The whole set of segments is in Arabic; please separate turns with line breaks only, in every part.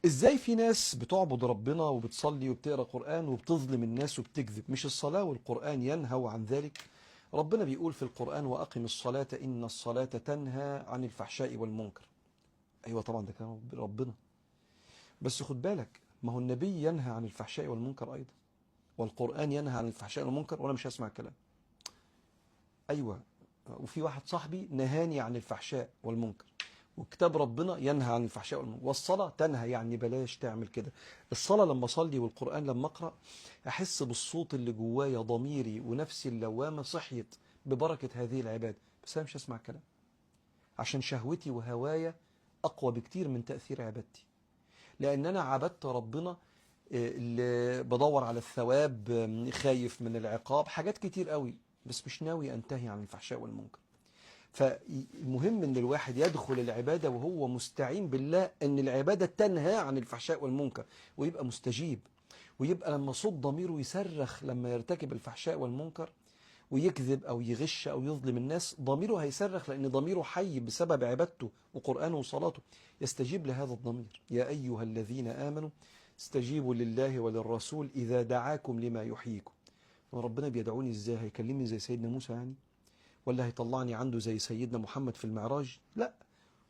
ازاي في ناس بتعبد ربنا وبتصلي وبتقرا قرآن وبتظلم الناس وبتكذب؟ مش الصلاة والقرآن ينهوا عن ذلك؟ ربنا بيقول في القرآن: وأقم الصلاة إن الصلاة تنهى عن الفحشاء والمنكر. أيوة طبعا ده كلام ربنا، بس خد بالك، ما هو النبي ينهى عن الفحشاء والمنكر أيضا، والقرآن ينهى عن الفحشاء والمنكر، وأنا مش هسمع الكلام. أيوة، وفي واحد صاحبي نهاني عن الفحشاء والمنكر، وكتاب ربنا ينهى عن الفحشاء والمنكر، والصلاة تنهى، يعني بلاش تعمل كده. الصلاة لما أصلي والقرآن لما أقرأ أحس بالصوت اللي جوايا، ضميري ونفسي اللوامة صحيت ببركة هذه العبادة، بس أنا مش هسمع كلام، عشان شهوتي وهوايا أقوى بكتير من تأثير عبادتي، لأن أنا عبدت ربنا، اللي بدور على الثواب، خايف من العقاب، حاجات كتير قوي، بس مش ناوي أنتهي عن الفحشاء والمنكر. فالمهم ان الواحد يدخل العبادة وهو مستعين بالله ان العبادة تنهى عن الفحشاء والمنكر، ويبقى مستجيب، ويبقى لما صوت ضميره يصرخ لما يرتكب الفحشاء والمنكر ويكذب او يغش او يظلم الناس، ضميره هيصرخ لان ضميره حي بسبب عبادته وقرآنه وصلاته، يستجيب لهذا الضمير. يا ايها الذين امنوا استجيبوا لله وللرسول اذا دعاكم لما يحييكم. وربنا بيدعوني ازاي؟ هيكلمني زي سيدنا موسى يعني؟ ولا هيطلعني عنده زي سيدنا محمد في المعراج؟ لا،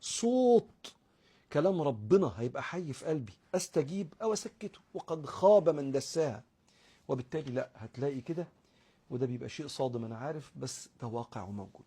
صوت كلام ربنا هيبقى حي في قلبي، استجيب او اسكته، وقد خاب من دساها. وبالتالي لا، هتلاقي كده، وده بيبقى شيء صادم انا عارف، بس ده واقع وموجود.